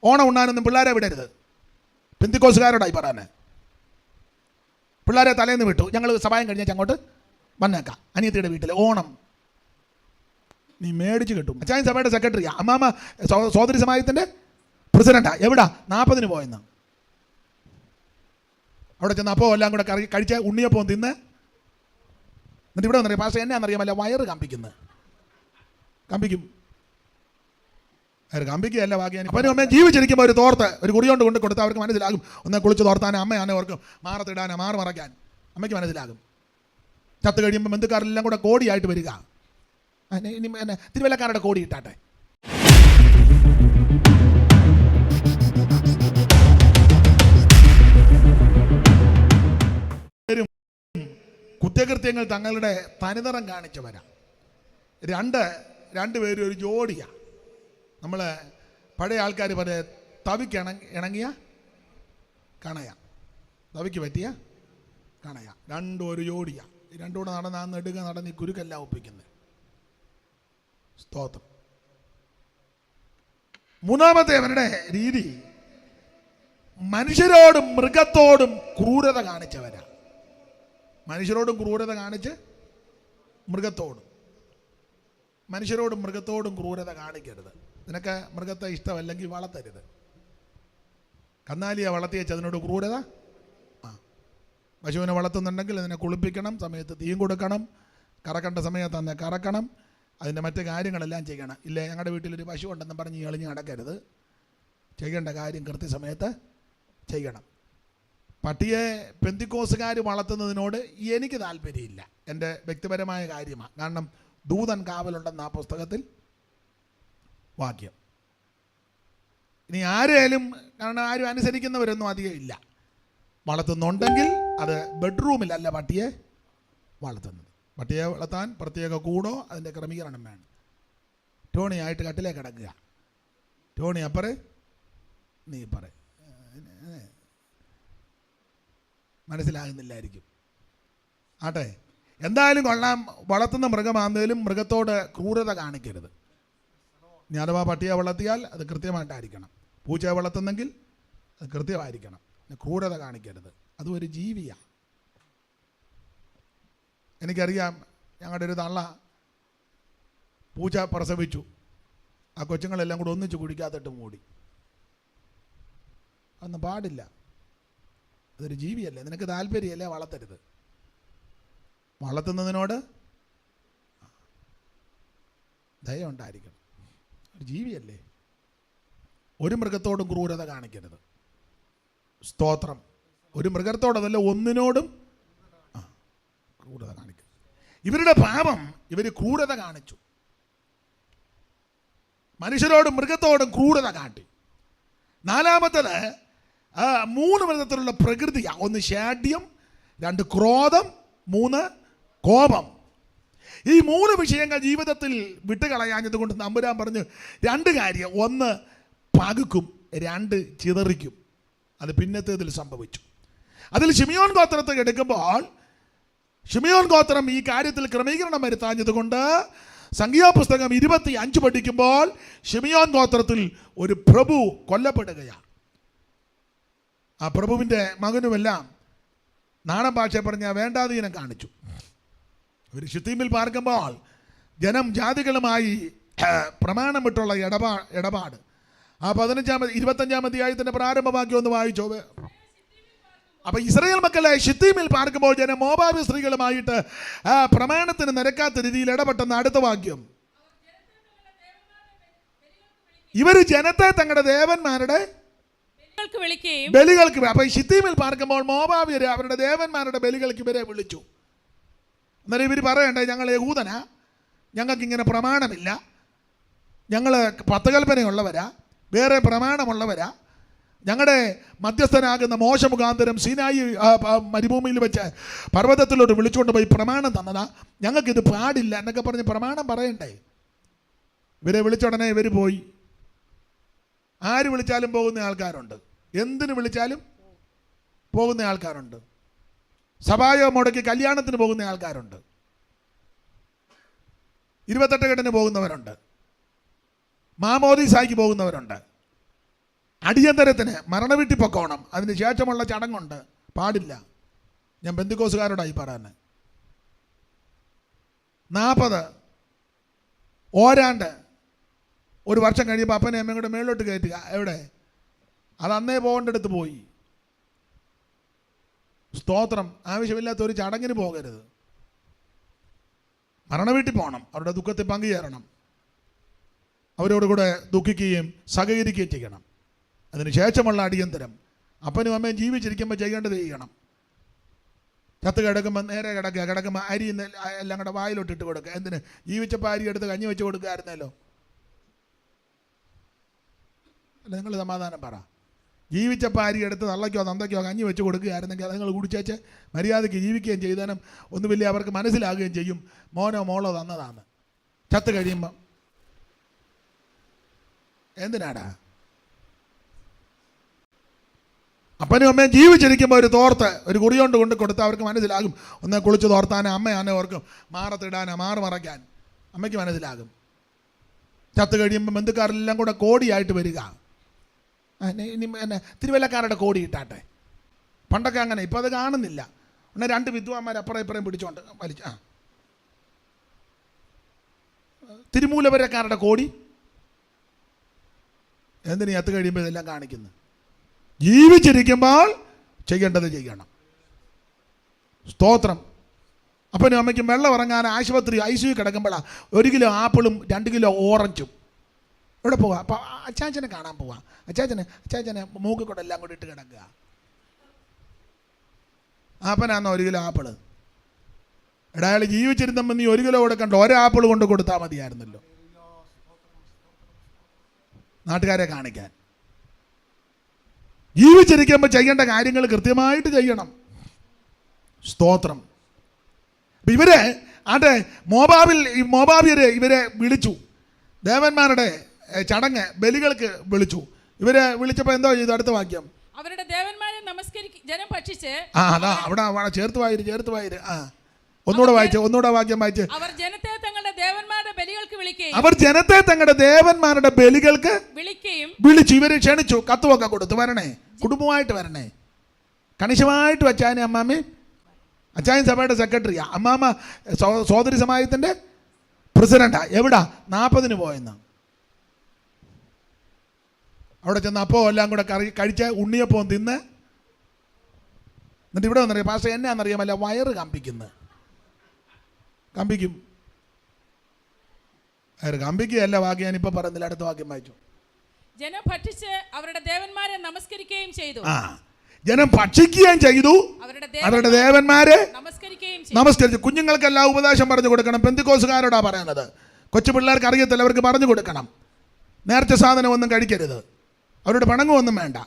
ഓണം ഉണ്ണാനൊന്നും പിള്ളേരെ വിടരുത്. പെന്തിക്കോസുകാരോടായി പറയാൻ. പിള്ളേരെ തലേന്ന് വിട്ടു, ഞങ്ങൾ സഭായം കഴിഞ്ഞാൽ അങ്ങോട്ട് വന്നേക്കാം. അനിയത്തിയുടെ വീട്ടിൽ ഓണം നീ മേടിച്ച് കിട്ടും. അച്ചായൻ സഭയുടെ സെക്രട്ടറിയാ, അമ്മാമ്മ സോദരി സമാജത്തിൻ്റെ പ്രസിഡന്റാ. എവിടാ? 40 പോയെന്ന്. അവിടെ ചെന്ന് അപ്പോൾ എല്ലാം കൂടെ കഴിച്ച ഉണ്ണിയപ്പം തിന്ന് എന്നിട്ട് ഇവിടെ വന്നറിയാം പാസ്റ്റർ എന്നാന്നറിയാമല്ല വയറ് കമ്പിക്കുന്നു. കമ്പിക്കും കമ്പിക്കുകയല്ല ബാക്കി. അപ്പം അമ്മ ജീവിച്ചിരിക്കുമ്പോൾ ഒരു തോർത്ത് ഒരു കുറിയോണ്ട് കൊണ്ട് കൊടുത്താൽ അവർക്ക് മനസ്സിലാകും. ഒന്ന് കുളിച്ച് തോർത്താനും അമ്മയാണ് അവർക്ക് മാറത്തിടാനോ മാറ് മറയ്ക്കാൻ അമ്മയ്ക്ക് മനസ്സിലാകും. ചത്ത് കഴിയുമ്പോൾ ബന്ധുക്കാരെല്ലാം കൂടെ കോടിയായിട്ട് വരിക. ഇനി തിരുവല്ലക്കാരുടെ കോടി ഇട്ടാട്ടെ. കുറ്റകൃത്യങ്ങൾ തങ്ങളുടെ തനിനിറം കാണിച്ചവരാ. രണ്ടുപേരും ഒരു ജോഡിയാണ്. നമ്മൾ പഴയ ആൾക്കാർ പറയാ തവിക്ക് ഇണങ്ങിയ കണയ, തവിക്ക് പറ്റിയ കണയ. രണ്ടും ഒരു ജോഡിയാണ്. രണ്ടും കൂടെ നടന്ന് ഈ കുരുക്കെല്ലാം ഒപ്പിക്കുന്നത്. സ്തോത്രം. മൂന്നാമത്തെ അവരുടെ രീതി മനുഷ്യരോടും മൃഗത്തോടും ക്രൂരത കാണിച്ചവരാ. മനുഷ്യരോടും ക്രൂരത കാണിച്ച് മനുഷ്യരോടും മൃഗത്തോടും ക്രൂരത കാണിക്കരുത്. നിനക്ക് മൃഗത്തെ ഇഷ്ടമല്ലെങ്കിൽ വളർത്തരുത്. കന്നാലിയെ വളർത്തിയേച്ച് അതിനോട് ക്രൂരത. പശുവിനെ വളർത്തുന്നുണ്ടെങ്കിൽ അതിനെ കുളിപ്പിക്കണം, സമയത്ത് തീയും കൊടുക്കണം, കറക്കേണ്ട സമയത്ത് അന്ന് കറക്കണം, അതിൻ്റെ മറ്റു കാര്യങ്ങളെല്ലാം ചെയ്യണം. ഇല്ലേ, ഞങ്ങളുടെ വീട്ടിലൊരു പശു ഉണ്ടെന്ന് പറഞ്ഞ് എളിഞ്ഞ് നടക്കരുത്. ചെയ്യേണ്ട കാര്യം കൃത്യസമയത്ത് ചെയ്യണം. പട്ടിയെ പെന്തിക്കോസുകാർ വളർത്തുന്നതിനോട് എനിക്ക് താല്പര്യമില്ല. എൻ്റെ വ്യക്തിപരമായ കാര്യമാണ്. കാരണം ദൂതൻ കാവലുണ്ടെന്ന് ആ പുസ്തകത്തിൽ വാക്യം. ഇനി ആരെയും കാരണം ആരും അനുസരിക്കുന്നവരൊന്നും അധികം ഇല്ല. വളർത്തുന്നുണ്ടെങ്കിൽ അത് ബെഡ്റൂമിലല്ല പട്ടിയെ വളർത്തുന്നത്. പട്ടിയെ വളർത്താൻ പ്രത്യേക കൂടോ അതിൻ്റെ ക്രമീകരണം വേണം. ടോണിയായിട്ട് കട്ടിലേ കിടക്കുക. ടോണി അപ്പറേ നീ പറ. മനസ്സിലാകുന്നില്ലായിരിക്കും. ആട്ടെ, എന്തായാലും കൊള്ളാം. വളർത്തുന്ന മൃഗമാണെങ്കിലും മൃഗത്തോട് ക്രൂരത കാണിക്കരുത്. ഇനി അഥവാ പട്ടിയെ വളർത്തിയാൽ അത് കൃത്യമായിട്ടായിരിക്കണം. പൂച്ചയെ വളർത്തുന്നെങ്കിൽ അത് കൃത്യമായിരിക്കണം. ക്രൂരത കാണിക്കരുത്. അതും ഒരു ജീവിയാണ്. എനിക്കറിയാം, ഞങ്ങളുടെ ഒരു തള്ള പൂച്ച പ്രസവിച്ചു. ആ കൊച്ചുങ്ങളെല്ലാം കൂടെ ഒന്നിച്ച് കുടിക്കാത്തിട്ട് മൂടി. അതൊന്നും പാടില്ല. അതൊരു ജീവിയല്ലേ, നിനക്ക് താല്പര്യമല്ലേ, വളർത്തരുത്. വളർത്തുന്നതിനോട് ദയ ഉണ്ടായിരിക്കണം. ഒരു ജീവിയല്ലേ. ഒരു മൃഗത്തോടും ക്രൂരത കാണിക്കരുത്. സ്തോത്രം. ഒരു മൃഗത്തോടതല്ല, ഒന്നിനോടും ക്രൂരത കാണിക്കരുത്. ഇവരുടെ പാപം, ഇവർ ക്രൂരത കാണിച്ചു. മനുഷ്യരോടും മൃഗത്തോടും ക്രൂരത കാട്ടി. നാലാമത്തത് 3 വിധത്തിലുള്ള പ്രകൃതിയാണ്. 1 ശാഠ്യം, 2 ക്രോധം, 3 കോപം. ഈ 3 വിഷയങ്ങൾ ജീവിതത്തിൽ വിട്ടുകളയാഞ്ഞത് കൊണ്ട് തമ്പുരാൻ പറഞ്ഞു 2 കാര്യം. 1 പകുക്കും, 2 ചിതറിക്കും. അത് പിന്നത്തേതിൽ സംഭവിച്ചു. അതിൽ ശിമിയോൻ ഗോത്രത്തെ എടുക്കുമ്പോൾ ശിമിയോൻ ഗോത്രം ഈ കാര്യത്തിൽ ക്രമീകരണം വരുത്താഞ്ഞത് കൊണ്ട് സംഖ്യാപുസ്തകം 25 പഠിക്കുമ്പോൾ ശിമിയോൻ ഗോത്രത്തിൽ ഒരു പ്രഭു കൊല്ലപ്പെടുകയാണ്. ആ പ്രഭുവിൻ്റെ മകനുമെല്ലാം നാടൻ ഭാഷ പറഞ്ഞ വേണ്ടാതീനം കാണിച്ചു. ഒരു ശുദ്ധീമിൽ പാർക്കുമ്പോൾ ജനം ജാതികളുമായി പ്രമാണം വിട്ടുള്ള ഇടപാട്. ആ 25-ാം അധ്യായത്തിൻ്റെ പ്രാരംഭവാക്യം ഒന്ന് വായിച്ചോ. അപ്പം ഇസ്രായേൽ മക്കളെ ശിത്തീമിൽ പാർക്കുമ്പോൾ ജനം മോവാബ് സ്ത്രീകളുമായിട്ട് പ്രമാണത്തിന് നിരക്കാത്ത രീതിയിൽ ഇടപെട്ടെന്ന് അടുത്ത വാക്യം. ഇവർ ജനത്തെ തങ്ങളുടെ ദേവന്മാരുടെ ബലികൾക്ക്. അപ്പൊ ശിത്തീമിൽ പാർക്കുമ്പോൾ മോവാബ്യര് അവരുടെ ദേവന്മാരുടെ ബലികൾക്ക് ഇവരെ വിളിച്ചു. എന്നാലും ഇവർ പറയണ്ടേ, ഞങ്ങൾ യഹൂദനാ, ഞങ്ങൾക്ക് ഇങ്ങനെ പ്രമാണമില്ല, ഞങ്ങൾ 10 കൽപ്പനയുള്ളവരാ, വേറെ പ്രമാണമുള്ളവരാ, ഞങ്ങളുടെ മധ്യസ്ഥനാകുന്ന മോശ മുഖാന്തരം സീനായി മരുഭൂമിയിൽ വെച്ച് പർവ്വതത്തിലോട്ട് വിളിച്ചുകൊണ്ട് പോയി പ്രമാണം തന്നതാ, ഞങ്ങൾക്കിത് പാടില്ല എന്നൊക്കെ പറഞ്ഞ് പ്രമാണം പറയണ്ടേ. ഇവരെ വിളിച്ചുടനെ ഇവർ പോയി. ആര് വിളിച്ചാലും പോകുന്ന ആൾക്കാരുണ്ട്, എന്തിനു വിളിച്ചാലും പോകുന്ന ആൾക്കാരുണ്ട്, സഭായോ മുടക്കി കല്യാണത്തിന് പോകുന്ന ആൾക്കാരുണ്ട്, 28 കെട്ടിന് പോകുന്നവരുണ്ട്, മാമോദീസായ്ക്ക് പോകുന്നവരുണ്ട്. അടിയന്തരത്തിന് മരണവീട്ടിൽ പൊക്കോണം. അതിന് ശേഷമുള്ള ചടങ്ങുണ്ട്, പാടില്ല. ഞാൻ പെന്തിക്കോസുകാരോടായി പറയാൻ. 40 ഓരാണ്ട് 1 വർഷം കഴിയുമ്പോൾ അപ്പനെ അമ്മയും കൂടെ മേളിലോട്ട് കയറ്റുക. എവിടെ? അത് അന്നേ പോകേണ്ടടുത്ത് പോയി. സ്തോത്രം. ആവശ്യമില്ലാത്ത ഒരു ചടങ്ങിന് പോകരുത്. മരണവീട്ടിൽ പോകണം, അവരുടെ ദുഃഖത്തിൽ പങ്കുചേരണം, അവരോട് കൂടെ ദുഃഖിക്കുകയും സഹകരിക്കുകയും ചെയ്യണം. അതിന് ശേഷമുള്ള അടിയന്തരം അപ്പനും അമ്മയും ജീവിച്ചിരിക്കുമ്പോൾ ചെയ്യേണ്ടത് ചെയ്യണം. ചത്ത് കിടക്കുമ്പോൾ നേരെ കിടക്കുമ്പോൾ അരി എല്ലാം കൂടെ വായിലോട്ടിട്ട് കൊടുക്കുക. എന്തിന്? ജീവിച്ചപ്പോൾ അരി എടുത്ത് കഞ്ഞി വെച്ച് കൊടുക്കാമായിരുന്നല്ലോ. അല്ല, നിങ്ങൾ സമാധാനം പറ. ജീവിച്ചപ്പോൾ അരി എടുത്ത് തള്ളയ്ക്കോ തന്തയ്ക്കോ കഞ്ഞി വെച്ച് കൊടുക്കുകയായിരുന്നെങ്കിൽ അത് നിങ്ങൾ കുടിച്ചേച്ച് മര്യാദയ്ക്ക് ജീവിക്കുകയും ചെയ്താലും ഒന്നുമില്ല, അവർക്ക് മനസ്സിലാകുകയും ചെയ്യും മോനോ മോളോ തന്നതാണ്. ചത്ത് കഴിയുമ്പം എന്തിനാടാ? അപ്പനും അമ്മയും ജീവിച്ചിരിക്കുമ്പോൾ ഒരു തോർത്ത് ഒരു കുറിയോണ്ട് കൊണ്ട് കൊടുത്താൽ അവർക്ക് മനസ്സിലാകും. ഒന്ന് കുളിച്ച് തോർത്താനോ അമ്മയാണോ ഓർക്കും, മാറത്തിടാനോ മാറ് മറയ്ക്കാൻ അമ്മയ്ക്ക് മനസ്സിലാകും. ചത്ത് കഴിയുമ്പോൾ ബന്ധുക്കാരെല്ലാം കൂടെ കോടിയായിട്ട് വരിക. ഇനി തിരുവല്ലക്കാരുടെ കോടി ഇട്ടാട്ടെ. പണ്ടൊക്കെ അങ്ങനെ, ഇപ്പം അത് കാണുന്നില്ല. ഒന്ന് 2 വിദ്വാന്മാർ അപ്പുറം ഇപ്പുറം പിടിച്ചോണ്ട് വലിച്ച തിരുമൂലവരക്കാരുടെ കോടി. എന്തിനു ചത്ത് കഴിയുമ്പോൾ ഇതെല്ലാം കാണിക്കുന്നു? ജീവിച്ചിരിക്കുമ്പോൾ ചെയ്യേണ്ടത് ചെയ്യണം. സ്തോത്രം. അപ്പനും അമ്മയ്ക്കും വെള്ളം ഇറങ്ങാൻ ആശുപത്രി ICU കിടക്കുമ്പോഴാണ് 1 കിലോ ആപ്പിളും 2 കിലോ ഓറഞ്ചും. എവിടെ പോവാ? അപ്പം അച്ചാച്ചനെ കാണാൻ പോവാ. അച്ചാച്ചനെ മൂക്കിൽ കൂടെ എല്ലാം കൂടി ഇട്ട് കിടക്കുക. ആപ്പനാന്നോ 1 കിലോ ആപ്പിള്? എടാ, അയാൾ ജീവിച്ചിരുന്നപ്പോൾ നീ 1 കിലോ കൊടുക്കണ്ട, 1 ആപ്പിൾ കൊണ്ട് കൊടുത്താൽ മതിയായിരുന്നല്ലോ, നാട്ടുകാരെ കാണിക്കാൻ. ജീവിച്ചിരിക്കുമ്പോൾ ചെയ്യേണ്ട കാര്യങ്ങൾ കൃത്യമായിട്ട് ചെയ്യണം. സ്തോത്രം. ഇവരെ ആട്ടെ മോബാബിയര് ഇവരെ വിളിച്ചു. ദേവന്മാരുടെ ചടങ്ങ് ബലികൾക്ക് വിളിച്ചു. ഇവരെ വിളിച്ചപ്പോൾ എന്തോ ചെയ്തു? അടുത്ത വാക്യം, അവരുടെ ദേവന്മാരെ നമസ്കരിച്ച് ജനം ഭക്ഷിച്ച്. അതാ അവിടെ ചേർത്ത് വായിര്. ഒന്നുകൂടെ വാക്യം വായിച്ച്. അവർ ജനത്തെ തങ്ങളുടെ ദേവന്മാരുടെ ബലികൾക്ക് വിളിച്ചു. ഇവര് ക്ഷണിച്ചു, കത്തുമൊക്കെ കൊടുത്തു. വരണേ, കുടുംബമായിട്ട് വരണേ. കണിശമായിട്ട് അച്ചായനെ അമ്മാമ്മ, അച്ചായൻ സഭയുടെ സെക്രട്ടറിയാ, അമ്മാമ്മ സോദരി സമാജത്തിന്റെ പ്രസിഡന്റാ. എവിടാ? 40-ന് പോയെന്ന്. അവിടെ ചെന്ന് അപ്പോൾ എല്ലാം കൂടെ കഴിച്ച ഉണ്ണിയപ്പം തിന്ന് എന്നിട്ട് ഇവിടെ വന്നറിയാം പാസ്റ്റർ എന്നാന്നറിയാമല്ല, വയറ് കമ്പിക്കും. കമ്പിക്കുകയല്ല. വാക്യം ഞാനിപ്പോൾ പറയുന്നില്ല, അടുത്ത വാക്യം വായിച്ചു. ജനം ഭക്ഷിച്ച് അവരുടെ ദേവന്മാരെ നമസ്കരിക്കുകയും ചെയ്തു. ജനം ഭക്ഷിക്കുകയും ചെയ്തു, അവരുടെ ദേവന്മാരെ നമസ്കരിച്ചു. കുഞ്ഞുങ്ങൾക്കെല്ലാം ഉപദേശം പറഞ്ഞു കൊടുക്കണം. പെന്തിക്കോസുകാരോടാ പറയുന്നത്. കൊച്ചു പിള്ളേർക്ക് അറിയത്തില്ല, അവർക്ക് പറഞ്ഞു കൊടുക്കണം. നേർച്ച സാധനം ഒന്നും കഴിക്കരുത്, അവരുടെ പണങ്ങൊന്നും വേണ്ട.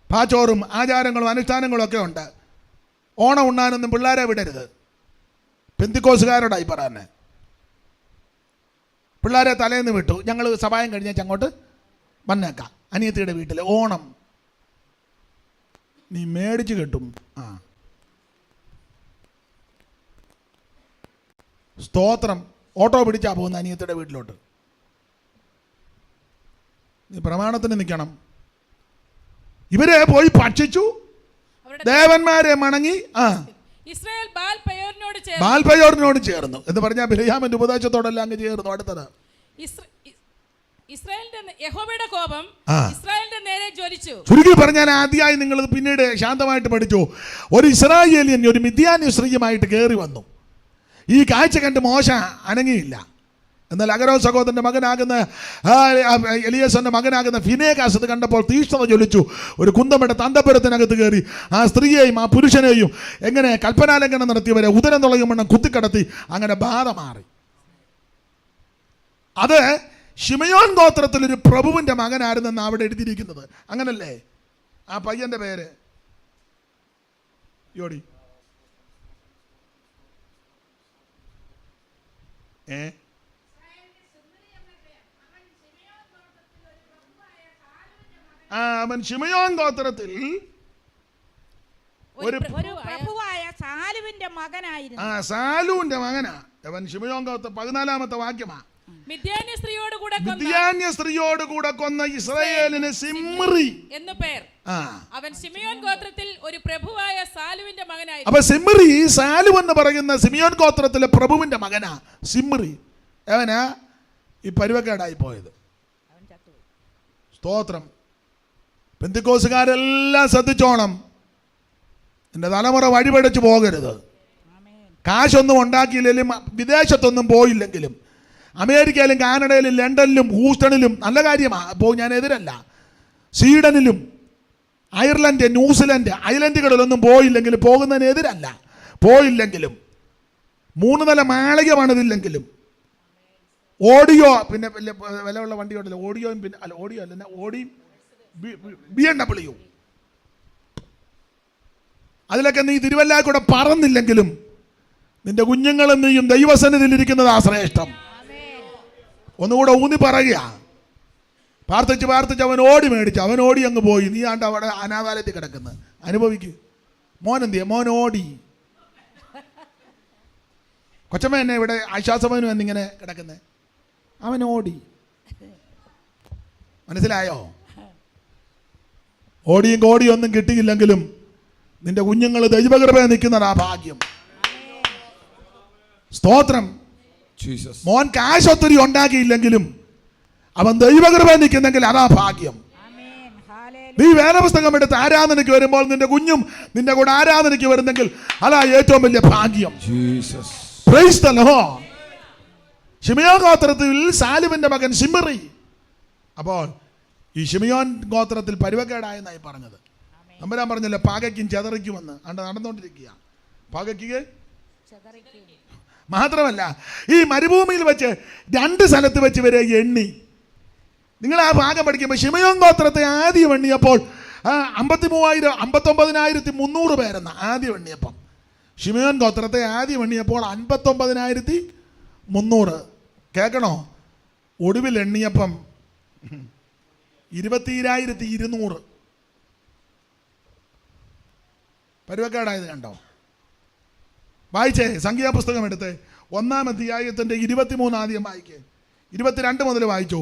പാച്ചോറും ആചാരങ്ങളും അനുഷ്ഠാനങ്ങളും ഒക്കെ ഉണ്ട്. ഓണം ഉണ്ണാനൊന്നും പിള്ളേരെ വിടരുത്. പെന്തിക്കോസുകാരോടായി പറയാൻ. പിള്ളേരെ തലേന്ന് വിട്ടു, ഞങ്ങൾ സഭായം കഴിഞ്ഞാൽ അങ്ങോട്ട് വന്നേക്കാം. അനിയത്തിയുടെ വീട്ടിൽ ഓണം നീ മേടിച്ച് കിട്ടും. സ്തോത്രം. ഓട്ടോ പിടിച്ചാ പോകുന്ന അനിയത്തിയുടെ വീട്ടിലോട്ട്. നീ പ്രമാണത്തിന് നിൽക്കണം. ഇവരെ പോയി ഭക്ഷിച്ചു, ദേവന്മാരെ മണങ്ങി. ഇസ്രായേൽ ബാൽപയോറിനോട് ചേർന്നു എന്ന് പറഞ്ഞാൽ ബിലയാമിന്റെ ഉപദേശത്തോടെല്ലാം അങ്ങ് ചേർന്നു. അടുത്തത്, യഹോവയുടെ കോപം ഇസ്രായേലിന്റെ നേരെ ജ്വലിച്ചു. ചുരുക്കി പറഞ്ഞാൽ ആദ്യമായി നിങ്ങൾ പിന്നീട് ശാന്തമായിട്ട് പഠിച്ചു. ഒരു ഇസ്രായേലിയൻ ഒരു മിദ്യാന്യ സ്ത്രീയുമായിട്ട് കയറി വന്നു. ഈ കാഴ്ച കണ്ട് മോശ അനങ്ങിയില്ല. എന്നാൽ അഗരോ സഹോദരൻ്റെ മകനാകുന്ന എലിയാസറിന്റെ മകനാകുന്ന ഫിനെഹാസ് അത് കണ്ടപ്പോൾ തീഷ്ണത ജ്വലിച്ചു. ഒരു കുന്തമെടുത്ത് അന്തപുരത്തിനകത്ത് കയറി ആ സ്ത്രീയെയും ആ പുരുഷനെയും എങ്ങനെ കൽപ്പനാലംഘനം നടത്തിയവരെ ഉദരം തുളയുമെണ്ണം കുത്തിക്കടത്തി. അങ്ങനെ ബാധ മാറി. അത് ശിമയോൻ ഗോത്രത്തിലൊരു പ്രഭുവിൻ്റെ മകനായിരുന്നെന്ന് അവിടെ എഴുതിയിരിക്കുന്നത്. അങ്ങനല്ലേ? ആ പയ്യൻ്റെ പേര് യോടി അവൻ ശിമയോൻ ഗോത്രത്തിൽ ഒരു പ്രഭുവായ സാലുവിന്റെ മകനായിരുന്നു. സാലുവിന്റെ മകനാ അവൻ. ശിമയോൻ ഗോത്രം 14-ാമത്തെ വാക്യമാ. മിദ്യാന്യ സ്ത്രീയോട് കൂടെ കൊന്ന ഇസ്രായേലിന് സിമ്രി എന്നു പേർ. അവൻ ശിമിയോൻ ഗോത്രത്തിൽ ഒരു പ്രഭുവായ സാലുവിന്റെ മകനായി. അപ്പൊ സിമ്രി, സാലു എന്ന് പറയുന്ന സിമിയോൻ ഗോത്രത്തിലെ പ്രഭുവിന്റെ മകനാ സിമ്രി. അവനാ ഈ പരുവക്കേടായി പോയത്. സ്തോത്രം. പെന്തിക്കോസുകാരെല്ലാം ശ്രദ്ധിച്ചോണം. എൻ്റെ തലമുറ വഴിപടച്ചു പോകരുത്. കാശൊന്നും ഉണ്ടാക്കിയില്ലെങ്കിലും വിദേശത്തൊന്നും പോയില്ലെങ്കിലും അമേരിക്കയിലും കാനഡയിലും ലണ്ടനിലും ഹൂസ്റ്റണിലും നല്ല കാര്യമാണ് ഞാൻ എതിരല്ല. സ്വീഡനിലും അയർലൻഡ്, ന്യൂസിലൻഡ് ഐലൻഡുകളിലൊന്നും പോയില്ലെങ്കിലും പോകുന്നതിന് എതിരല്ല. പോയില്ലെങ്കിലും 3 നില മാളിക പണിതില്ലെങ്കിലും ഓഡിയോ, പിന്നെ വിലയുള്ള വണ്ടി ഉണ്ടല്ലോ, ഓഡിയോയും പിന്നെ അല്ല ഓഡിയോ അല്ല ഓഡിയും BMW, അതിലൊക്കെ നീ തിരുവല്ല കൂടെ പറന്നില്ലെങ്കിലും നിന്റെ കുഞ്ഞുങ്ങളും നീയും ദൈവസന്നിധിയിൽ ഇരിക്കുന്നത് ആ ശ്രേഷ്ഠം. ഒന്നുകൂടെ ഊന്നി പറയുക. പ്രാർത്ഥിച്ച് അവൻ ഓടി മേടിച്ചു, അവൻ ഓടി അങ്ങ് പോയി. നീ ആണ്ട് അവിടെ അനാഥാലയത്തിൽ കിടക്കുന്നത് അനുഭവിക്ക്. മോനെന്തിയ? മോൻ ഓടി. കൊച്ചമ്മ എന്നെ ഇവിടെ ആശ്വാസഭവനും എന്നിങ്ങനെ കിടക്കുന്നത്, അവൻ ഓടി. മനസ്സിലായോ? ഓടിയും കോടിയും ഒന്നും കിട്ടിയില്ലെങ്കിലും നിന്റെ കുഞ്ഞുങ്ങൾ ദൈവകൃപയെ നിൽക്കുന്നതാ ഭാഗ്യം. സ്തോത്രം. മോൻ കാശ് ഒത്തിരി ഉണ്ടാക്കിയില്ലെങ്കിലും അവൻ ദൈവകൃപയെ നിൽക്കുന്നെങ്കിൽ അതാ ഭാഗ്യം. നീ വേദപുസ്തകം എടുത്ത് ആരാധനയ്ക്ക് വരുമ്പോൾ നിന്റെ കുഞ്ഞും നിന്റെ കൂടെ ആരാധനയ്ക്ക് വരുന്നെങ്കിൽ അതാ ഏറ്റവും വലിയ ഭാഗ്യം. Praise the Lord. ശിമിയോൻ ഗോത്രത്തിൽ സാലുവിന്റെ മകൻ സിമ്രി. അപ്പോൾ ഈ ശിമിയോൻ ഗോത്രത്തിൽ പരുവക്കേടായെന്നായി പറഞ്ഞത്. നമ്പരാൻ പറഞ്ഞല്ലോ പാകയ്ക്കും ചെതറിക്കുമെന്ന്. അണ്ട് നടന്നുകൊണ്ടിരിക്കുക. പാകയ്ക്ക് മാത്രമല്ല, ഈ മരുഭൂമിയിൽ വെച്ച് 2 സ്ഥലത്ത് വെച്ച് വരെ എണ്ണി. നിങ്ങൾ ആ ഭാഗം പഠിക്കുമ്പോൾ ശിമിയോൻ ഗോത്രത്തെ ആദ്യം എണ്ണിയപ്പോൾ 59,300 പേരെന്ന ആദ്യം എണ്ണിയപ്പം. ശിമിയോൻ ഗോത്രത്തെ ആദ്യം എണ്ണിയപ്പോൾ 59,300. കേൾക്കണോ? ഒടുവിൽ എണ്ണിയപ്പം 20,200. പരുവക്കേടായത് കണ്ടോ? വായിച്ചേ, സംഖ്യാപുസ്തകം എടുത്ത് 1-ാം അധ്യായത്തിൻ്റെ 23 ആദ്യം വായിക്കേ. 22 മുതൽ വായിച്ചോ.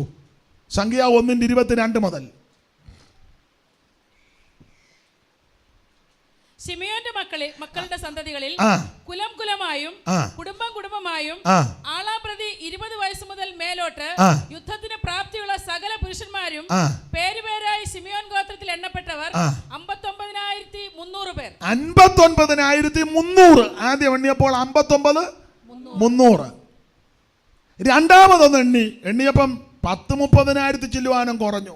സംഖ്യ 1:22 മുതൽ. ശിമിയോന്റെ മക്കളുടെ സന്തതികളിൽ കുലം കുലമായും കുടുംബം കുടുംബമായും ആളാപ്രതി 20 വയസ്സ് മുതൽ മേലോട്ട് യുദ്ധത്തിന് പ്രാപ്തിയുള്ള സകല പുരുഷന്മാരും പേരുപേരായി ശിമിയോൻ ഗോത്രത്തിൽ എണ്ണപ്പെട്ടവർ 59,300 പേർ. 59,300 ആദ്യം എണ്ണിയപ്പോൾ 59,300. രണ്ടാമതൊന്ന് എണ്ണിയപ്പം 10,30,000 ചില്ലുവാനും കുറഞ്ഞു.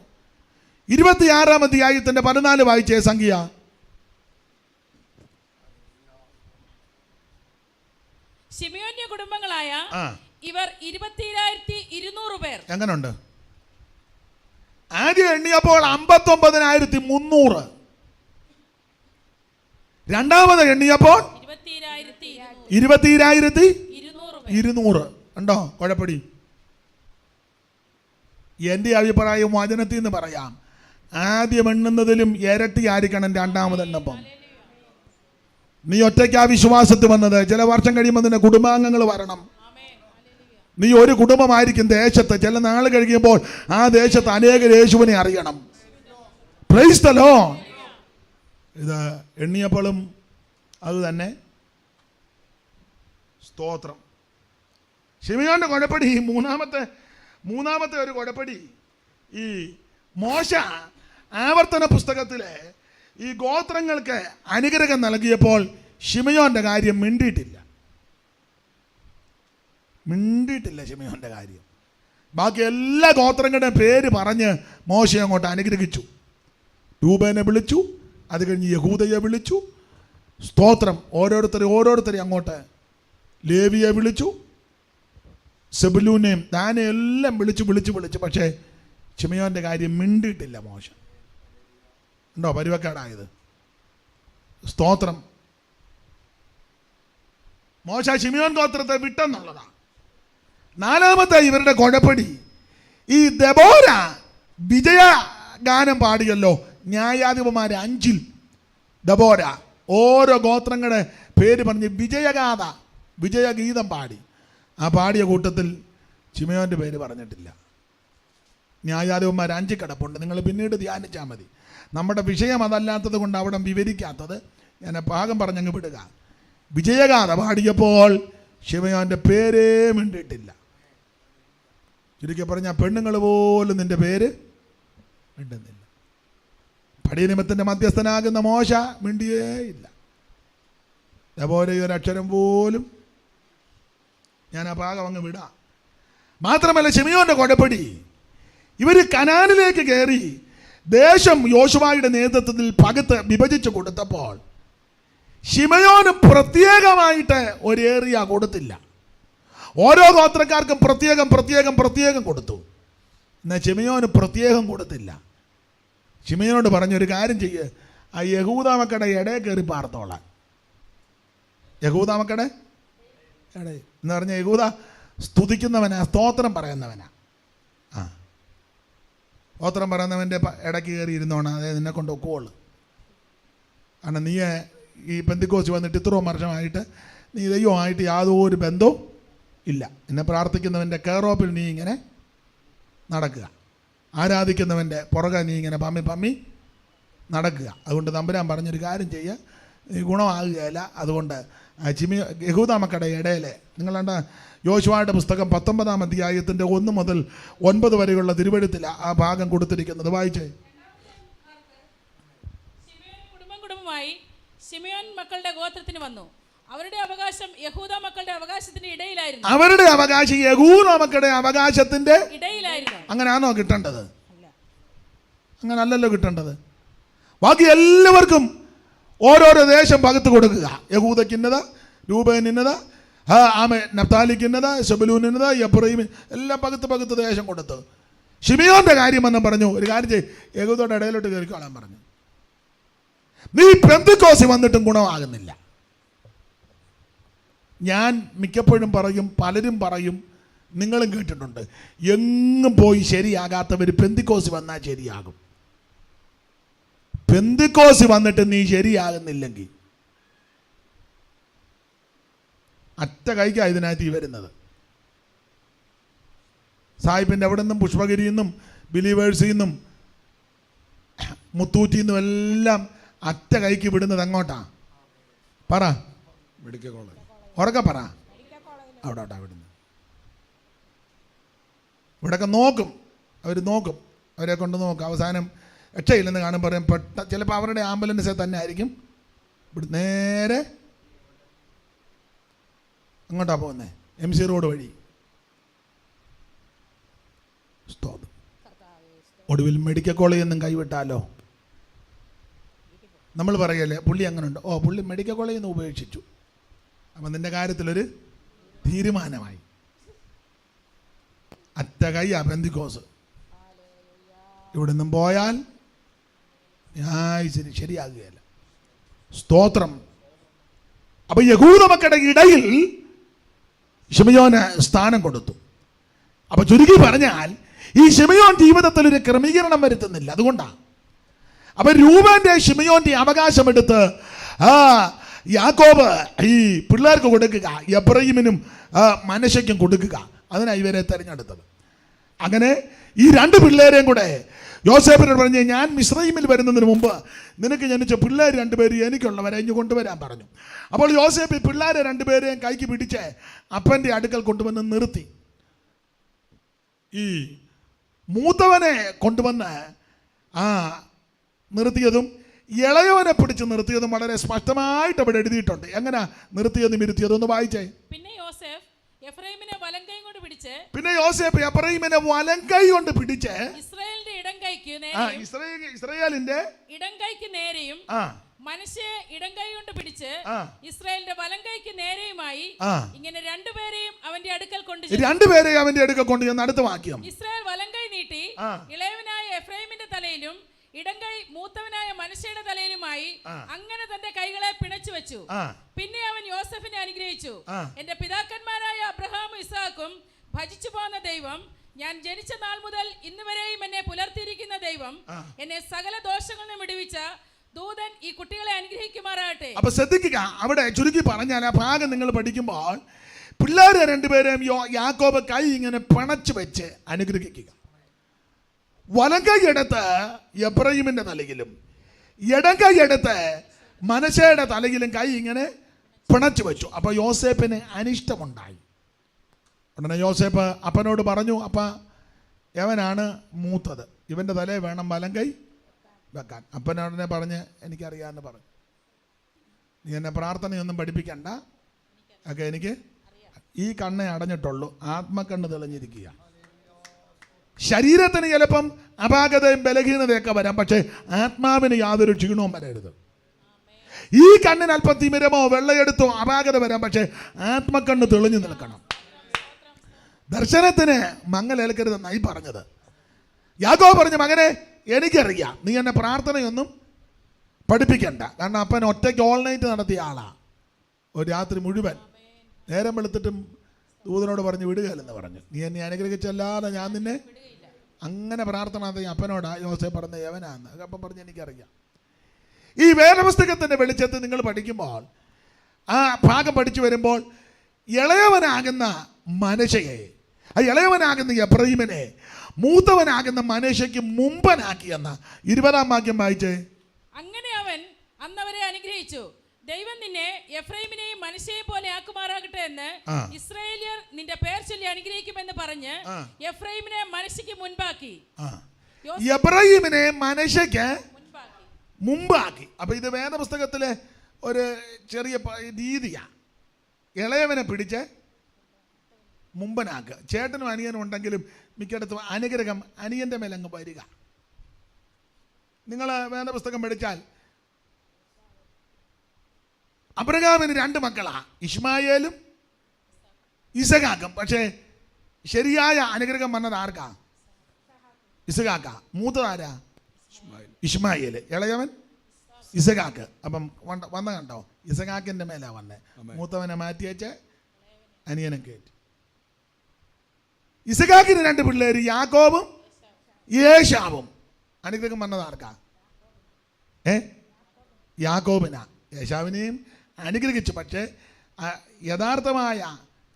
26-ാം അധ്യായത്തിന്റെ 14 വായിച്ചേ സംഖ്യ. ശിമിയോന്യ കുടുംബങ്ങളായ ഇവർ 20,200 പേർ. എങ്ങനുണ്ട്? ആദ്യം എണ്ണിയപ്പോൾ 59,300. രണ്ടാമത് എണ്ണിയപ്പോൾ 20,200. ഉണ്ടോ കുഴപ്പടി? എൻ്റെ അഭിപ്രായം വചനത്തിൽ നിന്ന് പറയാം, ആദ്യം എണ്ണുന്നതിലും ഇരട്ടി ആയിരിക്കണം രണ്ടാമത് എണ്ണപ്പം. നീ ഒറ്റയ്ക്ക് ആ വിശ്വാസത്തിൽ വന്നത്. ചില വർഷം കഴിയുമ്പോൾ നിന്റെ കുടുംബാംഗങ്ങൾ വരണം. നീ ഒരു കുടുംബമായിരിക്കും ദേശത്ത്. ചില നാൾ കഴിയുമ്പോൾ ആ ദേശത്ത് അനേക യേശുവിനെ അറിയണം. Praise the Lord. ഇത് എണ്ണിയപ്പോഴും അത് തന്നെ. സ്തോത്രം. ശിമിയോന്റെ കുഴപ്പടി മൂന്നാമത്തെ ഒരു കുഴപ്പടി. ഈ മോശ ആവർത്തന പുസ്തകത്തിലെ ഈ ഗോത്രങ്ങൾക്ക് അനുഗ്രഹം നൽകിയപ്പോൾ ശിമിയോന്റെ കാര്യം മിണ്ടിയിട്ടില്ല. ശിമിയോന്റെ കാര്യം. ബാക്കി എല്ലാ ഗോത്രങ്ങളുടെയും പേര് പറഞ്ഞ് മോശയെ അങ്ങോട്ട് അനുഗ്രഹിച്ചു. രൂബേനെ വിളിച്ചു, അത് കഴിഞ്ഞ് യഹൂദയെ വിളിച്ചു. സ്തോത്രം. ഓരോരുത്തരെ അങ്ങോട്ട്. ലേവിയെ വിളിച്ചു, സെബുലൂനെയും ദാനെയും എല്ലാം വിളിച്ചു. പക്ഷേ ശിമിയോന്റെ കാര്യം മിണ്ടിയിട്ടില്ല മോശ. ഉണ്ടോ പരുവക്കേടായത്? സ്തോത്രം. മോശ ശിമിയോൻ ഗോത്രത്തെ വിട്ടെന്നുള്ളതാണ്. നാലാമത്തെ ഇവരുടെ കുഴപ്പടി, ഈ ദെബോര വിജയഗാനം പാടിയല്ലോ. ന്യായാധിപന്മാർ 5-ൽ ദെബോര ഓരോ ഗോത്രങ്ങളുടെ പേര് പറഞ്ഞ് വിജയഗീതം പാടി. ആ പാടിയ കൂട്ടത്തിൽ ശിമയോൻ്റെ പേര് പറഞ്ഞിട്ടില്ല. ന്യായാധിപന്മാർ 5 കിടപ്പുണ്ട്, നിങ്ങൾ പിന്നീട് ധ്യാനിച്ചാൽ മതി. നമ്മുടെ വിഷയം അതല്ലാത്തത് കൊണ്ട് അവിടെ വിവരിക്കാത്തത് ഞാൻ ഭാഗം പറഞ്ഞങ്ങ് വിടുക. വിജയഗാഥ പാടിയപ്പോൾ ശിമയോൻ്റെ പേരേ മിണ്ടിയിട്ടില്ല. ചുരുക്കി പറഞ്ഞാൽ പെണ്ണുങ്ങൾ പോലും നിൻ്റെ പേര് മിണ്ടുന്നില്ല. പടിയനിമത്തിൻ്റെ മധ്യസ്ഥനാകുന്ന മോശ മിണ്ടിയേ ഇല്ല. അതുപോലെ ഈ ഒരക്ഷരം പോലും. ഞാൻ ആ ഭാഗം അങ്ങ് വിടാം. മാത്രമല്ല, ശിമയോൻ്റെ കൊടപ്പടി ഇവർ കനാനിലേക്ക് കയറി ദേശം യോശുവയുടെ നേതൃത്വത്തിൽ പകുത്ത് വിഭജിച്ച് കൊടുത്തപ്പോൾ ശിമയോന് പ്രത്യേകമായിട്ട് ഒരു ഏറിയ കൊടുത്തില്ല. ഓരോ ഗോത്രക്കാർക്കും പ്രത്യേകം കൊടുത്തു. എന്നാൽ ശിമയോന് പ്രത്യേകം കൊടുത്തില്ല. ശിമയോനോട് പറഞ്ഞൊരു കാര്യം ചെയ്യ്, ആ യഹൂദ മക്കളുടെ ഇടയിൽ കയറി പാർത്തോളാൻ. യഹൂദ മക്കളുടെ ഇടയിൽ എന്ന് പറഞ്ഞാൽ യഹൂദ സ്തുതിക്കുന്നവനാ, സ്തോത്രം പറയുന്നവനാ. സ്തോത്രം പറയുന്നവൻ്റെ ഇടയ്ക്ക് കയറി ഇരുന്നോണം, അതേ നിന്നെ കൊണ്ട് ഒക്കുള്ളൂ. കാരണം നീ ഈ പെന്തിക്കോസ് വന്നിട്ട് ഇത്രയും വർഷമായിട്ട് നീ ദൈവമായിട്ട് യാതൊരു ബന്ധവും ഇല്ല. എന്നെ പ്രാർത്ഥിക്കുന്നവൻ്റെ കെയറോപ്പിൽ നീ ഇങ്ങനെ നടക്കുക, ആരാധിക്കുന്നവൻ്റെ പുറകെ നീ ഇങ്ങനെ പമ്മി നടക്കുക. അതുകൊണ്ട് തമ്പുരാൻ പറഞ്ഞൊരു കാര്യം ചെയ്യുക, നീ ഗുണമാകുകയില്ല. അതുകൊണ്ട് യഹൂദ മക്കളുടെ ഇടയിൽ നിങ്ങളണ്ട യോശുവയുടെ പുസ്തകം 19-ാം അധ്യായത്തിൻ്റെ 1 മുതൽ 9 വരെയുള്ള തിരുവെഴുത്തിൽ ആ ഭാഗം കൊടുത്തിരിക്കുന്നത് വായിച്ചേ. കുടുംബമായി ശിമയോൻ മക്കളുടെ ഗോത്രത്തിന് വന്നു. അവരുടെ അവകാശം യഹൂദ മക്കളുടെ അവകാശത്തിന്റെ ഇടയിലായിരുന്നു. അവരുടെ അവകാശം യഹൂദ മക്കളുടെ അവകാശത്തിന്റെ ഇടയിലായിരുന്നു. അങ്ങനെയാണോ കിട്ടേണ്ടത്? അങ്ങനെ അല്ലല്ലോ കിട്ടേണ്ടത്. ബാക്കി എല്ലാവർക്കും ഓരോരോ ദേശം പകുത്ത് കൊടുക്കുക. യഹൂദക്കിന്നത്, രൂബേനിന്നത്, നഫ്താലിക്കിന്നത്, ശെബൂലൂനിന്നത്, എഫ്രയീം എല്ലാം പകുത്ത് ദേശം കൊടുത്തു. ശിമയോന്റെ കാര്യം എന്ന് പറഞ്ഞു, ഒരു കാര്യം ചെയ്യ്, യഹൂദയുടെ ഇടയിലോട്ട് കയറിക്കോളാൻ പറഞ്ഞു. നീ പെന്തിക്കോസി വന്നിട്ടും ഗുണമാകുന്നില്ല. ഞാൻ മിക്കപ്പോഴും പറയും, പലരും പറയും, നിങ്ങളും കേട്ടിട്ടുണ്ട്, എങ്ങും പോയി ശരിയാകാത്തവർ പെന്തിക്കോസി വന്നാൽ ശരിയാകും. പെന്തിക്കോസി വന്നിട്ട് നീ ശരിയാകുന്നില്ലെങ്കിൽ അറ്റ കൈക്കാണ് ഇതിനകത്ത് ഈ വരുന്നത്. സാഹിബിൻ്റെ അവിടെ നിന്നും, പുഷ്പഗിരിയിൽ നിന്നും, ബിലീവേഴ്സിൽ നിന്നും, മുത്തൂറ്റിൽ നിന്നും എല്ലാം അറ്റ കൈക്ക് വിടുന്നത് എങ്ങോട്ടാ? പറ, മെഡിക്കൽ കോളേജ്, ഉറക്കെ പറ. അവിടെ വിടുന്നത്. ഇവിടെയൊക്കെ നോക്കും, അവർ നോക്കും, അവരെ കൊണ്ട് നോക്കും. അവസാനം രക്ഷയില്ലെന്ന് കാണും, പറയും ചിലപ്പോൾ അവരുടെ ആംബുലൻസ് തന്നെ ആയിരിക്കും ഇവിടെ നേരെ അങ്ങോട്ടാ പോകുന്നത്, MC റോഡ് വഴി. ഒടുവിൽ മെഡിക്കൽ കോളേജിൽ നിന്നും കൈവിട്ടാലോ? നമ്മൾ പറയല്ലേ, പുള്ളി അങ്ങനെ ഉണ്ട്, പുള്ളി മെഡിക്കൽ കോളേജിൽ നിന്ന് ഉപേക്ഷിച്ചു, അപ്പം നിൻ്റെ കാര്യത്തിലൊരു തീരുമാനമായി. അറ്റ കൈയാ പെന്തിക്കോസ്. ഇവിടെ നിന്നും പോയാൽ ശരിയാകുകയല്ല. സ്തോത്രം. അപ്പൊ യഹൂദ മക്കളുടെ ഇടയിൽ ശിമയോന് സ്ഥാനം കൊടുത്തു. അപ്പൊ ചുരുക്കി പറഞ്ഞാൽ ഈ ശിമയോൻ ജീവിതത്തിൽ ഒരു ക്രമീകരണം വരുത്തുന്നില്ല. അതുകൊണ്ടാണ് അപ്പൊ രൂബന്റെ ശിമയോന്റെ അവകാശമെടുത്ത് യാക്കോബ് ഈ പിള്ളേർക്ക് കൊടുക്കുക, എഫ്രയീമിനും മനശ്ശയ്ക്കും കൊടുക്കുക. അതിനാണ് ഇവരെ തിരഞ്ഞെടുത്തത്. അങ്ങനെ ഈ 2 പിള്ളേരെയും കൂടെ യോസേഫിനോട് പറഞ്ഞ്, ഞാൻ മിസ്രയീമിൽ വരുന്നതിന് മുമ്പ് നിനക്ക് ജനിച്ച പിള്ളേർ 2 പേര് എനിക്കുള്ളവരെ ഇഞ്ഞ് കൊണ്ടുവരാൻ പറഞ്ഞു. അപ്പോൾ യോസേഫ് ഈ പിള്ളേരെ 2 പേരെയും കൈക്ക് പിടിച്ച് അപ്പൻ്റെ അടുക്കൽ കൊണ്ടുവന്ന് നിർത്തി. ഈ മൂത്തവനെ കൊണ്ടുവന്ന് നിർത്തിയതും ഇളയവനെ പിടിച്ച് നിർത്തിയതും വളരെ സ്പഷ്ടമായിട്ട് അവിടെ എഴുതിയിട്ടുണ്ട്. എങ്ങനെ നിർത്തിയതും ഇരുത്തിയതും ഒന്ന് വായിച്ചേ. പിന്നെ യോസേഫ് എഫ്രയീമിനെ വലങ്കൈ കൊണ്ട് പിടിച്ച് ഇസ്രായേലിന്റെ ഇടംകൈക്ക് നേരെയും മനശ്ശയെ ഇടംകൈ കൊണ്ട് പിടിച്ച് ഇസ്രായേലിന്റെ വലങ്കൈക്ക് നേരെയുമായി ഇങ്ങനെ 2 പേരെയും അവന്റെ അടുക്കൽ കൊണ്ട് അടുത്ത വാക്യം. ഇസ്രായേൽ വലങ്കൈ നീട്ടി ഇളയവനായ എഫ്രയീമിന്റെ തലയിലും ഇടംകൈ മൂത്തവനായ മനശ്ശയുടെ തലയിലുമായി അങ്ങനെ തന്റെ കൈകളെ പിണച്ചു വെച്ചു. പിന്നെ അവൻ യോസഫിനെ അനുഗ്രഹിച്ചു. എന്റെ പിതാക്കന്മാരായ അബ്രഹാമും ഇസ്ഹാക്കും ഭജിച്ചു പോന്ന ദൈവം, ഞാൻ ജനിച്ച നാൾ മുതൽ ഇന്ന് വരെയും എന്നെ പുലർത്തിയിരിക്കുന്ന ദൈവം, എന്നെ സകല ദോഷങ്ങളും വിടുവിച്ച ദൂതൻ ഈ കുട്ടികളെ അനുഗ്രഹിക്കുമാറാകട്ടെ. അപ്പൊ ശ്രദ്ധിക്കുക, അവിടെ ചുരുക്കി പറഞ്ഞാൽ ആ ഭാഗം നിങ്ങൾ പഠിക്കുമ്പോൾ പിള്ളേരെ രണ്ടുപേരെയും യാക്കോബ് കൈ ഇങ്ങനെ പിണച്ചു വെച്ച് അനുഗ്രഹിക്കുക. വലം കൈ എടുത്ത് എബ്രഹീമിന്റെ തലയിലും ഇടം കൈ എടുത്ത് മനശ്ശെയുടെ തലയിലും കൈ ഇങ്ങനെ പിണച്ചു വെച്ചു. അപ്പൊ യോസേപ്പിന് അനിഷ്ടമുണ്ടായി. ഉടനെ യോസേപ്പ് അപ്പനോട് പറഞ്ഞു, അപ്പ യവനാണ് മൂത്തത്, ഇവന്റെ തലയിൽ വേണം വലം കൈ വെക്കാൻ. അപ്പനോടനെ പറഞ്ഞ് എനിക്കറിയാമെന്ന് പറഞ്ഞു. നീ എന്നെ പ്രാർത്ഥനയൊന്നും പഠിപ്പിക്കണ്ട, ഒക്കെ എനിക്ക് ഈ കണ്ണേ അടഞ്ഞിട്ടുള്ളൂ, ആത്മക്കണ്ണ് തെളിഞ്ഞിരിക്കുക. ശരീരത്തിന് ചിലപ്പം അപാകതയും ബലഹീനതയൊക്കെ വരാം, പക്ഷേ ആത്മാവിന് യാതൊരു ക്ഷീണവും വരരുത്. ഈ കണ്ണിന് അല്പം തിമിരമോ വെള്ളയെടുത്തോ അപാകത വരാം, പക്ഷേ ആത്മക്കണ്ണ് തെളിഞ്ഞു നിൽക്കണം. ദർശനത്തിന് മങ്ങലേൽക്കരുതെന്നായി പറഞ്ഞത്. യാക്കോബ് പറഞ്ഞു, മകനെ എനിക്കറിയാം, നീ എന്നെ പ്രാർത്ഥനയൊന്നും പഠിപ്പിക്കണ്ട. കാരണം അപ്പൻ ഒറ്റയ്ക്ക് ഓൾ നൈറ്റ് നടത്തിയ ആളാ. ഒരു രാത്രി മുഴുവൻ നേരം വെളുത്തിട്ടും ദൂതനോട് പറഞ്ഞു വിടുകയില്ലെന്ന് പറഞ്ഞു. നീ എന്നെ അനുഗ്രഹിച്ചല്ലാതെ ഞാൻ നിന്നെ അങ്ങനെ പ്രാർത്ഥന അപ്പനോടാ യോസേപ്പ് പറഞ്ഞ യവനാന്ന്. അപ്പം പറഞ്ഞ് എനിക്കറിയാം. ഈ വേദപുസ്തകത്തിൻ്റെ വെളിച്ചത്തിൽ നിങ്ങൾ പഠിക്കുമ്പോൾ, ആ ഭാഗം പഠിച്ചു വരുമ്പോൾ, ഇളയവനാകുന്ന മനശ്ശയെ, ആ ഇളയവനാകുന്ന എബ്രഹീമിനെ മൂത്തവനാകുന്ന മനശ്ശയ്ക്ക് മുമ്പനാക്കിയെന്ന 20-ാം വാക്യം വായിച്ചേ. അങ്ങനെ അവൻ അന്നവരെ അനുഗ്രഹിച്ചു, ദൈവം നിന്നെ എഫ്രൈമിനെയും മനശ്ശയെയും പോലെ ആക്കുമാറാകട്ടെ എന്ന് ഇസ്രായേലിയർ നിന്റെ പേർ ചൊല്ലി അനുഗ്രഹിക്കുമെന്ന് പറഞ്ഞ് എഫ്രൈമിനെ മനശ്ശയ്ക്ക് മുൻപാക്കി. എബ്രഹീമിനെ മനശ്ശയ്ക്ക് മുമ്പാക്കി. അപ്പൊ ഇത് വേദപുസ്തകത്തിലെ ഒരു ചെറിയ രീതിയാ. ഇളയവനെ പിടിച്ച് മുമ്പനാക്കുക. ചേട്ടനും അനിയനും ഉണ്ടെങ്കിലും മിക്കയിടത്തും അനുഗ്രഹം അനിയന്റെ മേലെ അങ്ങ് വരിക. നിങ്ങൾ വേദപുസ്തകം പഠിച്ചാൽ അബ്രഹാമിന് 2 മക്കളാ, ഇശ്മായേലും ഇസഹാക്കും. പക്ഷേ ശരിയായ അനുഗ്രഹം വന്നത് ആർക്കാ? ഇസഹാക്ക. മൂത്തതാരാ? ഇശ്മായേൽ. ഇളയവൻ ഇസഹാക്ക്. അപ്പം വന്ന കണ്ടോ, ഇസഹാക്കിന്റെ മേലാ വന്നേ. മൂത്തവനെ മാറ്റി വെച്ച് അനിയനെ കയറ്റി. ഇസഹാക്കിന് 2 പിള്ളേര്, യാക്കോബും യേശാവും. അനുഗ്രഹം വന്നത് ആർക്കാ? യാക്കോബിനാ. യേശാവിനെയും അനുഗ്രഹിച്ചു. പക്ഷേ യഥാർത്ഥമായ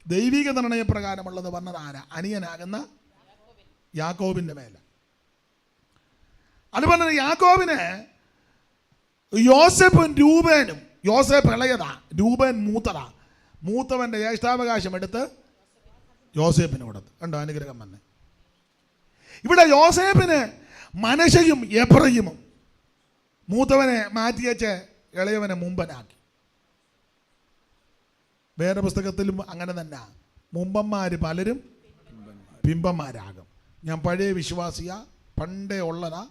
ദൈവിക നിർണയപ്രകാരമുള്ളത് വന്നത് ആരാ? അനിയനാകുന്ന യാക്കോബിന്റെ മേല. അതുപോലെ തന്നെ യാക്കോബിന് യോസേപ്പും രൂപേനും, യോസേപ്പ് ഇളയതാ, രൂപേൻ മൂത്തതാ. മൂത്തവന്റെ ജ്യേഷ്ഠാവകാശം എടുത്ത് യോസേപ്പിന് കൊടുത്തു. കണ്ടോ അനുഗ്രഹം വന്ന്. ഇവിടെ യോസേപ്പിന് മനശ്ശയും എഫ്രയീമും, മൂത്തവനെ മാറ്റിവെച്ച് ഇളയവനെ മുമ്പനാക്കി. വേദപുസ്തകത്തിലും അങ്ങനെ തന്നെ. മുമ്പന്മാർ പലരും പിമ്പന്മാരാകും. ഞാൻ പഴയ വിശ്വാസിയ, പണ്ടേ ഉള്ളതാ,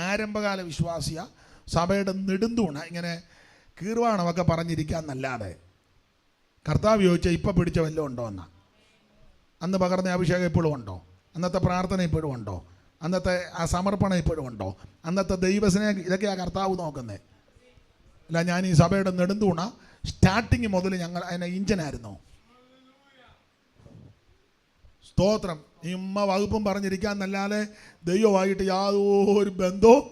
ആരംഭകാല വിശ്വാസിയ, സഭയുടെ നെടുന്തൂണ. ഇങ്ങനെ കീർവാണമൊക്കെ പറഞ്ഞിരിക്കാന്നല്ലാതെ കർത്താവ് ചോദിച്ചാൽ ഇപ്പം പിടിച്ച വല്ലതും ഉണ്ടോ എന്നാ. അന്ന് പകർന്ന അഭിഷേകം ഇപ്പോഴും ഉണ്ടോ? അന്നത്തെ പ്രാർത്ഥന ഇപ്പോഴും ഉണ്ടോ? അന്നത്തെ ആ സമർപ്പണം ഇപ്പോഴും ഉണ്ടോ? അന്നത്തെ ദൈവസ്നേഹം, ഇതൊക്കെയാ കർത്താവ് നോക്കുന്നത്. അല്ല, ഞാൻ ഈ സഭയുടെ നെടുന്തൂണ സ്റ്റാർട്ടിങ് മുതൽ ഞങ്ങൾ അതിനെ ഇഞ്ചനായിരുന്നു. സ്തോത്രം. ഈ വകുപ്പും പറഞ്ഞിരിക്കാന്നല്ലാതെ ദൈവമായിട്ട് യാതൊരു ബന്ധവും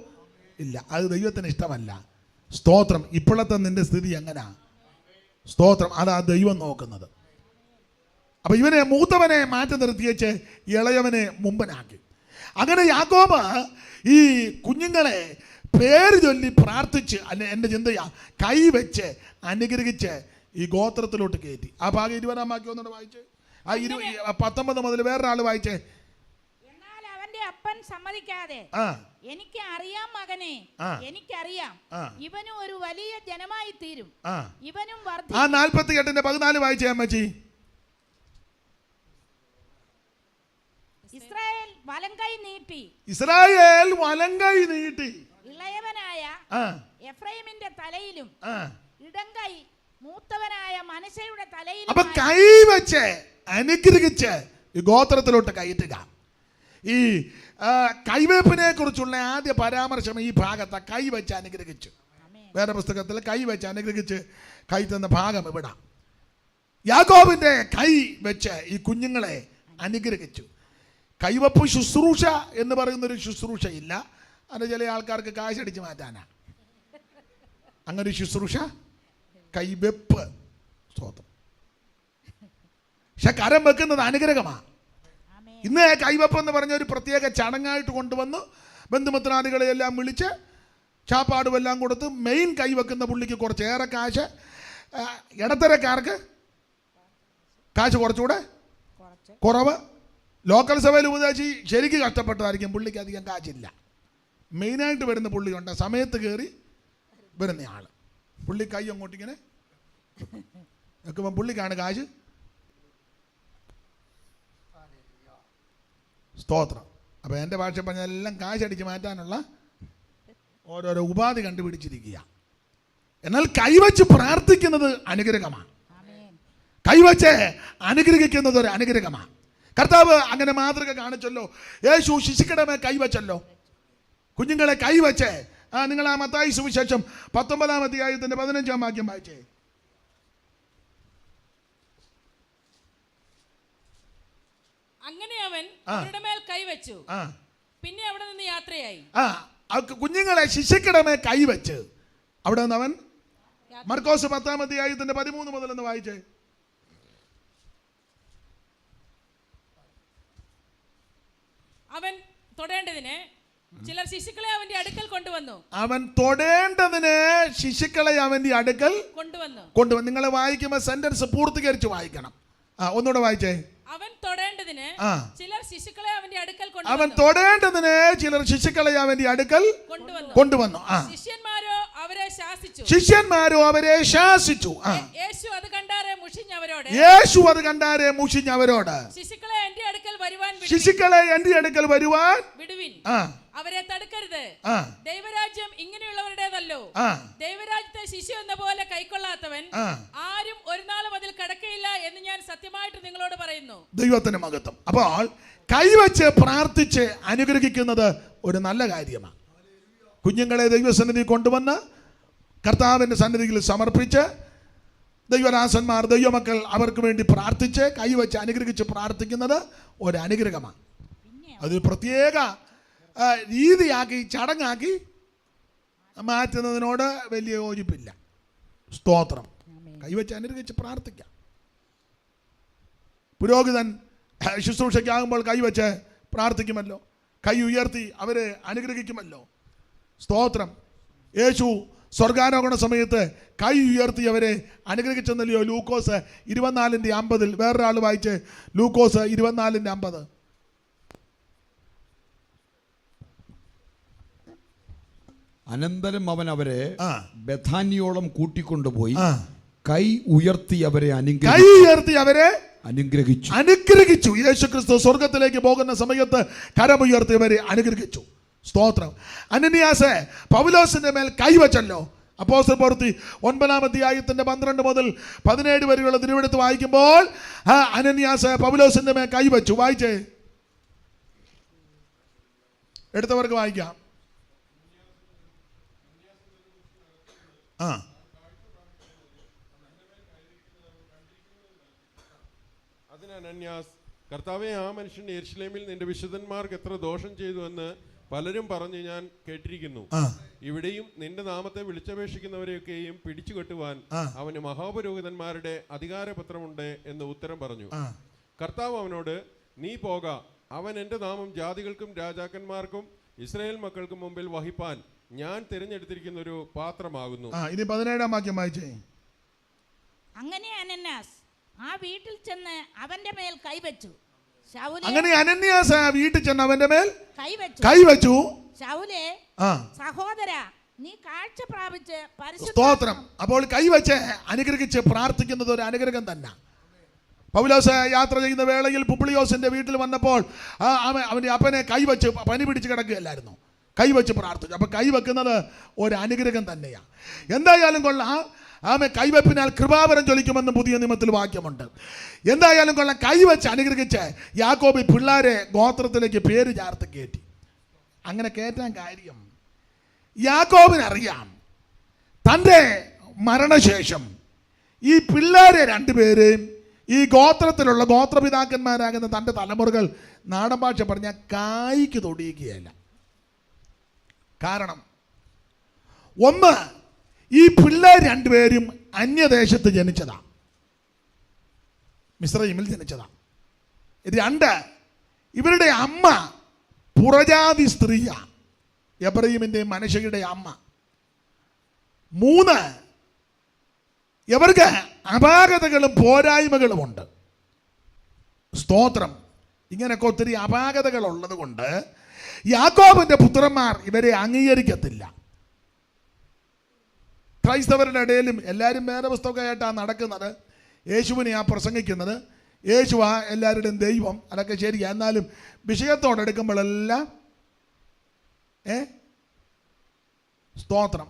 ഇല്ല. അത് ദൈവത്തിന് ഇഷ്ടമല്ല. സ്തോത്രം. ഇപ്പോഴത്തെ നിന്റെ സ്ഥിതി എങ്ങനാ? സ്തോത്രം. അതാ ദൈവം നോക്കുന്നത്. അപ്പൊ ഇവനെ മൂത്തവനെ മാറ്റി നിർത്തിയേച്ച് ഇളയവനെ മുമ്പനാക്കി. അങ്ങനെ യാക്കോബ് ഈ കുഞ്ഞുങ്ങളെ പേര് ചൊല്ലി പ്രാർത്ഥിച്ച്, അല്ലെ എൻ്റെ ചിന്തയാ, കൈവച്ച് അനുഗ്രഹിച്ച് ഈ ഗോത്രത്തിലോട്ട് കയറ്റി. ആ ഭാഗം 20-ാം വാക്യം ഒന്നുകൂടെ വായിച്ച്. ആ 19 മുതൽ വേറൊരാൾ വായിച്ചേ. എന്നാൽ അവന്റെ അപ്പൻ സമ്മതിക്കാതെ, എനിക്ക് അറിയാം മകനെ, എനിക്കറിയാം, ഇവനും ഒരു വലിയ ജനമായി തീരും, ഇവനും ആ 48-ന്റെ 14 വായിച്ചേ അമ്മച്ചി. ഇസ്രായേൽ വലങ്കൈ നീട്ടി, ഇസ്രായേൽ വലങ്കൈ നീട്ടി ഇളയവനായ എഫ്രൈമിന്റെ തലയിലും ഇടങ്കൈ മൂത്തവനായ മനശ്ശെയുടെ തലയിലും. അപ്പൊ കൈവച്ച് അനുഗ്രഹിച്ച് ഈ ഗോത്രത്തിലോട്ട് കയറ്റുക. ഈ കൈവെപ്പിനെ കുറിച്ചുള്ള ആദ്യ പരാമർശം ഈ ഭാഗത്ത് കൈവച്ച് അനുഗ്രഹിച്ചു. വേറെ പുസ്തകത്തിൽ കൈവച്ച് അനുഗ്രഹിച്ച് കൈത്തുന്ന ഭാഗം ഇവിടെ. യാക്കോബിന്റെ കൈ വെച്ച് ഈ കുഞ്ഞുങ്ങളെ അനുഗ്രഹിച്ചു. കൈവപ്പ് ശുശ്രൂഷ എന്ന് പറയുന്നൊരു ശുശ്രൂഷ ഇല്ല. അത് ചില ആൾക്കാർക്ക് കാശടിച്ച് മാറ്റാനാ അങ്ങനൊരു ശുശ്രൂഷ. കൈവെപ്പ്. സ്തോത്രം. പക്ഷെ കരം വെക്കുന്നത് അനുഗ്രഹമാണ്. ഇന്ന് കൈവപ്പ് എന്ന് പറഞ്ഞ ഒരു പ്രത്യേക ചടങ്ങായിട്ട് കൊണ്ടുവന്ന് ബന്ധുമിത്രാദികളെയെല്ലാം വിളിച്ച് ചാപ്പാടുമെല്ലാം കൊടുത്ത് മെയിൻ കൈവെക്കുന്ന പുള്ളിക്ക് കുറച്ചേറെ കാശ്, ഇടത്തരക്കാർക്ക് കാശ് കുറച്ചുകൂടെ കുറവ്. ലോക്കൽ സഭയിൽ ഉപദേശിച്ച് ശരിക്കും കഷ്ടപ്പെട്ടതായിരിക്കും, പുള്ളിക്ക് അധികം കാശില്ല. മെയിനായിട്ട് വരുന്ന പുള്ളിയുണ്ട്, സമയത്ത് കയറി വരുന്നയാൾ. പുള്ളി കൈ അങ്ങോട്ടിങ്ങനെ വെക്കുമ്പം പുള്ളിക്കാണ് കാശ്. സ്തോത്രം. അപ്പോൾ എൻ്റെ ഭാഷ പറഞ്ഞാൽ എല്ലാം കാശടിച്ച് മാറ്റാനുള്ള ഓരോരോ ഉപാധി കണ്ടുപിടിച്ചിരിക്കുക. എന്നാൽ കൈവച്ച് പ്രാർത്ഥിക്കുന്നത് അനുഗ്രഹമാണ്. കൈവച്ച് അനുഗ്രഹിക്കുന്നത് ഒരു അനുഗ്രഹമാണ്. കർത്താവ് അങ്ങനെ മാതൃക കാണിച്ചല്ലോ. യേശു ശിശുക്കളുടെ മേൽ കൈവച്ചല്ലോ, കുഞ്ഞുങ്ങളെ കൈവച്ച്. നിങ്ങൾ ആ മത്തായി സുവിശേഷം 19-ാം അധ്യായത്തിന്റെ 15-ാം വാക്യം വായിച്ചേ. അങ്ങനെ അവൻ അവരുടെ മേൽ കൈവച്ചു, പിന്നെ അവിടെ നിന്ന് യാത്രയായി. കുഞ്ഞുങ്ങളെ ശിശുക്കളുടെ മേൽ കൈവച്ച് അവിടെ നിന്ന് അവൻ, മർക്കോസ് 10-ാം അധ്യായത്തിന്റെ 13 മുതൽ ഒന്ന് വായിച്ചേ. അവൻ തൊടേണ്ടതിന് ചിലർ ശിശുക്കളെ അവന്റെ അടുക്കൽ കൊണ്ടുവന്നു. അവൻ തൊടേണ്ടതിന് ശിശുക്കളെ അവന്റെ അടുക്കൽ കൊണ്ടുവന്നു. നിങ്ങൾ വായിക്കുമ്പോൾ സെന്റൻസ് പൂർത്തീകരിച്ച് വായിക്കണം. ഒന്നുകൂടെ വായിച്ചേ. അവൻ തൊടേണ്ടതിന് ചിലർ ശിശുക്കളെ അവന്റെ അടുക്കൽ കൊണ്ടുവന്നു. ശിഷ്യന്മാരോ അവരെ ശാസിച്ചു. യേശു അത് കണ്ടാരെ മുഷിഞ്ഞ് അവരോട് ശിശുക്കളെ എന്റെ അടുക്കൽ വരുവാൻ വിടുവിൻ, അവരെ തടുക്കരുത്. ദൈവരാജ്യം ഇങ്ങനെയുള്ളവരുടേതല്ലോ. ദൈവരാജ്യത്തെ ശിശു എന്ന പോലെ കൈക്കൊള്ളാത്തവൻ ആരും ഒരു നാളും അതിൽ കടക്കയില്ല എന്ന് ഞാൻ സത്യമായിട്ട് നിങ്ങളോട് പറയുന്നു. ദൈവത്തിന്റെ മഹത്വം. അപ്പോൾ കൈവച്ച് പ്രാർത്ഥിച്ച് അനുഗ്രഹിക്കുന്നത് ഒരു നല്ല കാര്യമാണ്. കുഞ്ഞുങ്ങളെ ദൈവസന്നിധി കൊണ്ടുവന്ന് കർത്താവിന്റെ സന്നിധിയിൽ സമർപ്പിച്ച് ദൈവദാസന്മാർ, ദൈവമക്കൾ അവർക്ക് വേണ്ടി പ്രാർത്ഥിച്ച് കൈവച്ച് അനുഗ്രഹിച്ച് പ്രാർത്ഥിക്കുന്നത് ഒരു അനുഗ്രഹമാണ്. അതൊരു പ്രത്യേക രീതിയാക്കി ചടങ്ങാക്കി മാറ്റുന്നതിനോട് വലിയ യോജിപ്പില്ല. സ്തോത്രം. കൈവച്ച് അനുഗ്രഹിച്ച് പ്രാർത്ഥിക്കാം. പുരോഹിതൻ ശുശ്രൂഷയ്ക്കാകുമ്പോൾ കൈവച്ച് പ്രാർത്ഥിക്കുമല്ലോ, കൈ ഉയർത്തി അവരെ അനുഗ്രഹിക്കുമല്ലോ. സ്തോത്രം. യേശു സ്വർഗാരോഹണ സമയത്ത് കൈ ഉയർത്തി അവരെ അനുഗ്രഹിച്ചെന്നല്ലയോ ലൂക്കോസ് 24:50. വേറൊരാൾ വായിച്ച് ലൂക്കോസ് 24:50. അനന്തരം അവൻ അവരെ ബഥാനിയോളം കൂട്ടിക്കൊണ്ടുപോയി കൈ ഉയർത്തി അവരെ അനുഗ്രഹിച്ചു. യേശുക്രിസ്തു സ്വർഗത്തിലേക്ക് പോകുന്ന സമയത്ത് കരമുയർത്തി അവരെ അനുഗ്രഹിച്ചു. സ്തോത്രം. അനനിയാസ് പൗലോസിന്റെ മേൽ കൈവച്ചല്ലോ. അപ്പോസ്തല പ്രവൃത്തി 9-ാം അധ്യായത്തിന്റെ 12 മുതൽ 17 വരെയുള്ള തിരുവെഴുത്ത് വായിക്കുമ്പോൾ അനനിയാസ് പൗലോസിന്റെ മേൽ കൈവച്ചു. വായിച്ചേ, എടുത്തവർക്ക് വായിക്കാം. അതിന് അനന്യാസ്, കർത്താവേ, ആ മനുഷ്യൻ യെരുശലേമിൽ നിന്റെ വിശുദ്ധന്മാർക്ക് എത്ര ദോഷം ചെയ്തു എന്ന് പലരും പറഞ്ഞ് ഞാൻ കേട്ടിരിക്കുന്നു. ഇവിടെയും നിന്റെ നാമത്തെ വിളിച്ചപേക്ഷിക്കുന്നവരെയൊക്കെയും പിടിച്ചു കെട്ടുവാൻ അവന് മഹാപുരോഹിതന്മാരുടെ അധികാരപത്രമുണ്ട് എന്ന് ഉത്തരം പറഞ്ഞു. കർത്താവ് അവനോട്, നീ പോക, അവൻ എൻ്റെ നാമം ജാതികൾക്കും രാജാക്കന്മാർക്കും ഇസ്രായേൽ മക്കൾക്കും മുമ്പിൽ വഹിപ്പാൻ ഞാൻ തിരഞ്ഞെടുത്തിരിക്കുന്ന ഒരു പാത്രമാകുന്നു. ഇനി 17-ാം വാക്യം വായിച്ചേ. അങ്ങനെ അനന്യാസ് ആ വീട്ടിൽ ചെന്ന് അവന്റെ മേൽ കൈവച്ചു. അങ്ങനെ അനന്യാസ് ആ വീട്ടിൽ ചെന്ന് അവന്റെ മേൽ കൈവച്ചു. ശൗലേ, സഹോദരാ, നീ കാഴ്ച പ്രാപിച്ച് സ്തോത്രം. അപ്പോൾ കൈവച്ച് അനുഗ്രഹിച്ച് പ്രാർത്ഥിക്കുന്നത് ഒരു അനുഗ്രഹം തന്നെ. പൗലോസ് യാത്ര ചെയ്യുന്ന വേളയിൽ പുബ്ലിയോസിന്റെ വീട്ടിൽ വന്നപ്പോൾ അവന്റെ അപ്പനെ കൈവച്ച് പനി പിടിച്ച് കിടക്കുകയല്ലായിരുന്നു, കൈവച്ച് പ്രാർത്ഥിച്ചു. അപ്പൊ കൈവെക്കുന്നത് ഒരു അനുഗ്രഹം തന്നെയാണ്. എന്തായാലും കൊള്ളാം, കൈവെപ്പിനാൽ കൃപാവരം ജ്വലിക്കുമെന്ന് പുതിയ നിയമത്തിൽ വാക്യമുണ്ട്. എന്തായാലും കൊള്ളാം, കൈവച്ച് അനുഗ്രഹിച്ച് യാക്കോബ് പിള്ളേരെ ഗോത്രത്തിലേക്ക് പേര് ചേർത്ത് കയറ്റി. അങ്ങനെ കയറ്റാൻ കാര്യം, യാക്കോബിനറിയാം തൻ്റെ മരണശേഷം ഈ പിള്ളേരെ രണ്ടുപേരെയും ഈ ഗോത്രത്തിലുള്ള ഗോത്രപിതാക്കന്മാരാകുന്ന തൻ്റെ തലമുറകൾ നാടൻ ഭാഷ പറഞ്ഞാൽ കായ്ക്ക് തൊടിയുകയല്ല. കാരണം ഒന്ന്, ഈ പിള്ളേർ രണ്ടുപേരും അന്യദേശത്ത് ജനിച്ചതാണ്. മിസ്രയീമിൽ ജനിച്ചതാണ്. 2, ഇവരുടെ അമ്മ പുറജാതി സ്ത്രീയാണ്, എബ്രഹീമിൻ്റെയും മനശ്ശയുടെ അമ്മ. 3, ഇവർക്ക് അപാകതകളും പോരായ്മകളുമുണ്ട്. സ്തോത്രം. ഇങ്ങനെയൊക്കെ ഒത്തിരി അപാകതകൾ ഉള്ളത് കൊണ്ട് യാക്കോബിൻ്റെ പുത്രന്മാർ ഇവരെ അംഗീകരിക്കത്തില്ല. ക്രൈസ്തവരുടെ ഇടയിലും എല്ലാവരും വേദപുസ്തകമായിട്ടാണ് നടക്കുന്നത്. യേശുവിനെയാണ് പ്രസംഗിക്കുന്നത്, യേശുവാ എല്ലാവരുടെയും ദൈവം, അതൊക്കെ ശരിയാണ്. എന്നാലും വിഷയത്തോടെടുക്കുമ്പോഴെല്ലാം സ്തോത്രം.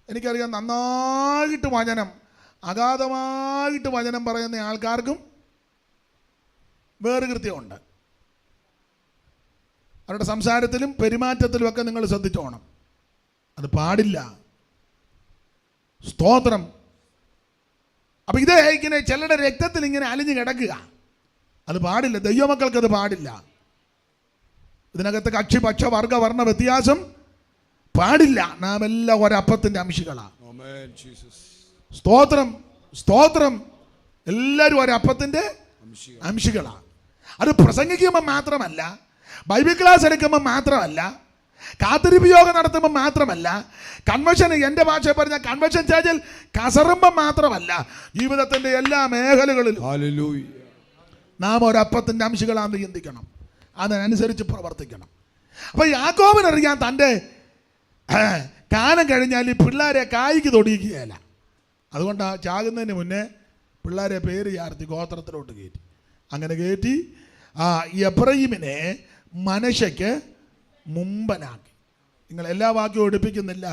എനിക്കറിയാം, നന്നായിട്ട് വചനം, അഗാധമായിട്ട് വചനം പറയുന്ന ആൾക്കാർക്കും വേറുകൃത്യമുണ്ട്. അവരുടെ സംസാരത്തിലും പെരുമാറ്റത്തിലുമൊക്കെ നിങ്ങൾ ശ്രദ്ധിച്ചോണം. അത് പാടില്ല. സ്തോത്രം. അപ്പം ഇത് ഇങ്ങനെ ചിലരുടെ രക്തത്തിൽ ഇങ്ങനെ അലിഞ്ഞു കിടക്കുക, അത് പാടില്ല. ദൈവമക്കൾക്ക് അത് പാടില്ല. ഇതിനകത്ത് കക്ഷി പക്ഷ വർഗ വർണ്ണ വ്യത്യാസം പാടില്ല. നാം എല്ലാം ഒരപ്പത്തിൻ്റെ അംശികളാണ്. സ്തോത്രം, സ്തോത്രം. എല്ലാവരും ഒരപ്പത്തിൻ്റെ അംശികളാണ്. അത് പ്രസംഗിക്കുമ്പോൾ മാത്രമല്ല, ബൈബിൾ ക്ലാസ് എടുക്കുമ്പോൾ മാത്രമല്ല, കാത്തിരിപ്പ് യോഗം നടത്തുമ്പോൾ മാത്രമല്ല, കൺവെൻഷൻ, എൻ്റെ ഭാഷ പറഞ്ഞ കൺവെൻഷൻ ചേർച്ചിൽ കസറുമ്പോൾ മാത്രമല്ല, ജീവിതത്തിൻ്റെ എല്ലാ മേഖലകളിലും നാം ഒരപ്പത്തിൻ്റെ അംശികളാണെന്ന് ചിന്തിക്കണം, അതിനനുസരിച്ച് പ്രവർത്തിക്കണം. അപ്പോൾ യാക്കോബിനറിയാൻ തൻ്റെ കാലം കഴിഞ്ഞാൽ ഈ പിള്ളേരെ കായ്ക്ക് തൊടിയിക്കുകയല്ല. അതുകൊണ്ടാണ് ചാകുന്നതിന് മുന്നേ പിള്ളേരെ പേര് ചാർത്തി ഗോത്രത്തിലോട്ട് കയറ്റി. അങ്ങനെ കയറ്റി എബ്രഹീമിനെ മനശ്ശയ്ക്ക് മുമ്പനാക്കി. നിങ്ങൾ എല്ലാ വാക്യവും എടുപ്പിക്കുന്നില്ല.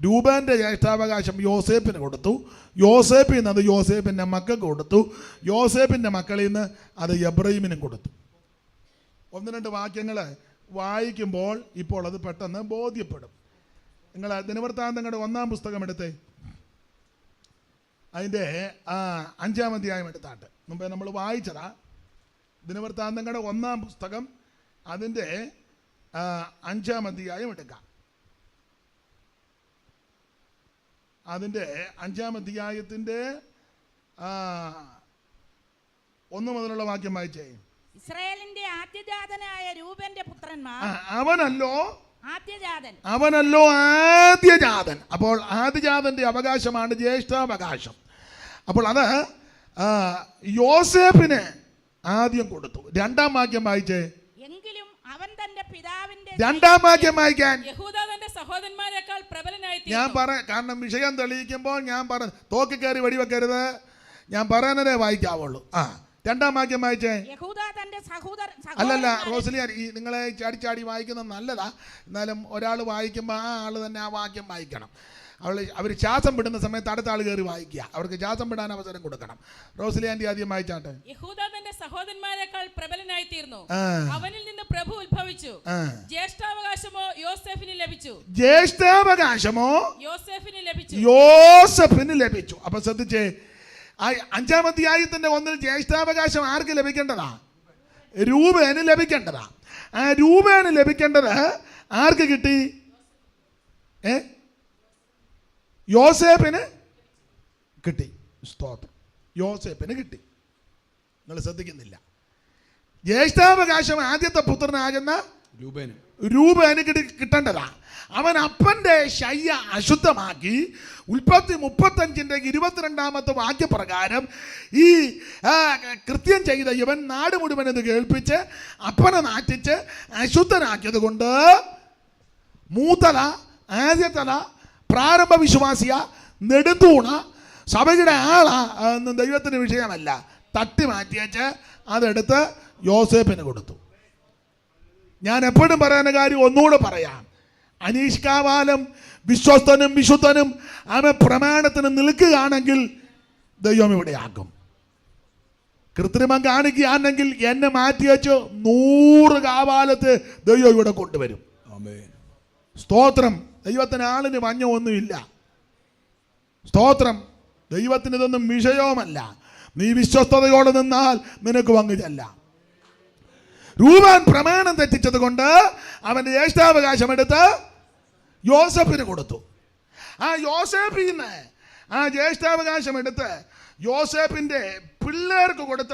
രൂബേൻ്റെ ജ്യേഷ്ഠാവകാശം യോസേപ്പിന് കൊടുത്തു, യോസേപ്പിൽ നിന്ന് അത് യോസേപ്പിൻ്റെ മക്കൾക്ക് കൊടുത്തു, യോസേപ്പിൻ്റെ മക്കളിൽ നിന്ന് അത് എബ്രഹീമിനും കൊടുത്തു. 1-2 വാക്യങ്ങൾ വായിക്കുമ്പോൾ ഇപ്പോൾ അത് പെട്ടെന്ന് ബോധ്യപ്പെടും. നിങ്ങൾ ദിനവൃത്താന്തങ്ങളുടെ 1-ാം പുസ്തകം എടുത്തേ, അതിൻ്റെ 5-ാം അധ്യായം എടുത്താട്ട്. മുമ്പേ നമ്മൾ വായിച്ചതാ. ദിനവൃത്താന്തങ്ങളുടെ 1-ാം പുസ്തകം അതിൻ്റെ 5-ാം അധ്യായം എടുക്കാം. അതിൻ്റെ 5-ാം അധ്യായത്തിൻ്റെ 1 മുതലുള്ള വാക്യം വായിച്ചേ. ഇസ്രായേലിന്റെ ആദ്യജാതനായ രൂബന്റെ പുത്രന്മാർ അവനല്ലോ ആദ്യജാതൻ. അപ്പോൾ ആദ്യജാതന്റെ അവകാശമാണ് ജ്യേഷ്ഠാവകാശം. അപ്പോൾ അത് യോസേപ്പിന് ആദ്യം കൊടുത്തു. 2-ാം വാക്യം വായിച്ചേ. എങ്കിലും അവൻ തന്റെ പിതാവിന്റെ 2-ാം വാക്യം വായിക്കാൻ. യഹൂദ തന്റെ സഹോദരന്മാരെക്കാൾ പ്രബലനായി ഞാൻ കാരണം വിഷയം തെളിയിക്കുമ്പോൾ ഞാൻ തോക്കി കയറി വെടിവെക്കരുത്, ഞാൻ പറയുന്നതേ വായിക്കാവുള്ളൂ. 2-ാം വാക്യം വായിച്ചേ. യഹൂദ തന്റെ അല്ലല്ല റോസലിയാൻ, ഈ നിങ്ങളെ ചാടി വായിക്കുന്നത് നല്ലതാ, എന്നാലും ഒരാൾ വായിക്കുമ്പോൾ ആ ആൾ തന്നെ ആ വാക്യം വായിക്കണം. അവർ ശ്വാസം വിടുന്ന സമയത്ത് അടുത്ത ആൾ കയറി വായിക്കുക, അവർക്ക് ശ്വാസം വിടാൻ അവസരം കൊടുക്കണം. റോസലിയാൻ്റെ ആദ്യം വായിച്ചാട്ടെ. യഹൂദ തന്റെ സഹോദരന്മാരെക്കാൾ പ്രബലനായി തീർന്നു, അവനിൽ നിന്ന് പ്രഭു ഉത്ഭവിച്ചു. ജ്യേഷ്ഠാവകാശമോ യോസേഫിന് ലഭിച്ചു. അപ്പൊ ശ്രദ്ധിച്ചേ, 5-ാം അധ്യായത്തിന്റെ 1-ൽ ജ്യേഷ്ഠാവകാശം ആർക്ക് ലഭിക്കേണ്ടതാ? രൂബേന് ലഭിക്കേണ്ടതാ. ആ രൂബേന് ലഭിക്കേണ്ടത് ആർക്ക് കിട്ടി? യോസേപ്പിന് കിട്ടി. സ്തോത്രം. യോസേപ്പിന് കിട്ടി. നിങ്ങൾ ശ്രദ്ധിക്കുന്നില്ല. ജ്യേഷ്ഠാവകാശം ആദ്യത്തെ പുത്രനാകുന്ന രൂബേന് കിട്ടേണ്ടതാ. അവൻ അപ്പൻ്റെ ശയ്യ അശുദ്ധമാക്കി. ഉൽപ്പത്തി 35-ന്റെ 22-ാമത്തെ വാക്യപ്രകാരം ഈ കൃത്യം ചെയ്ത ഇവൻ നാട് മുഴുവൻ ഇത് കേൾപ്പിച്ച് അപ്പനെ നാറ്റിച്ച് അശുദ്ധനാക്കിയത് കൊണ്ട് മൂത്തല, ആദ്യത്തല, പ്രാരംഭ വിശ്വാസിയ, നെടുന്തൂണ, സഭയുടെ ആളാ എന്നും ദൈവത്തിന് വിഷയമല്ല, തട്ടി മാറ്റിയച്ച് അതെടുത്ത് യോസേപ്പിന് കൊടുത്തു. ഞാൻ എപ്പോഴും പറയുന്ന കാര്യം ഒന്നുകൂടെ പറയാം. അനീഷ്കാവാലം വിശ്വസ്തനും വിശുദ്ധനും അവൻ പ്രമാണത്തിന് നിൽക്കുകയാണെങ്കിൽ ദൈവം ഇവിടെ ആക്കും. കൃത്രിമം കാണിക്കുകയാണെങ്കിൽ എന്നെ മാറ്റി വെച്ച് 100 കാവാലത്ത് ദൈവം ഇവിടെ കൊണ്ടുവരും. സ്തോത്രം. ദൈവത്തിന് ആളിന് മഞ്ഞൊന്നുമില്ല. സ്തോത്രം. ദൈവത്തിന് ഇതൊന്നും വിഷയവുമല്ല. നീ വിശ്വസ്തയോടെ നിന്നാൽ നിനക്ക് പങ്കുചല്ല. രൂബേൻ പ്രമാണം തെറ്റിച്ചത് കൊണ്ട് അവൻ്റെ ജ്യേഷ്ഠാവകാശം എടുത്ത് യോസേപ്പിന് കൊടുത്തു. ആ യോസേപ്പിൽ നിന്ന് ആ ജ്യേഷ്ഠാവകാശം എടുത്ത് യോസേപ്പിൻ്റെ പിള്ളേർക്ക് കൊടുത്ത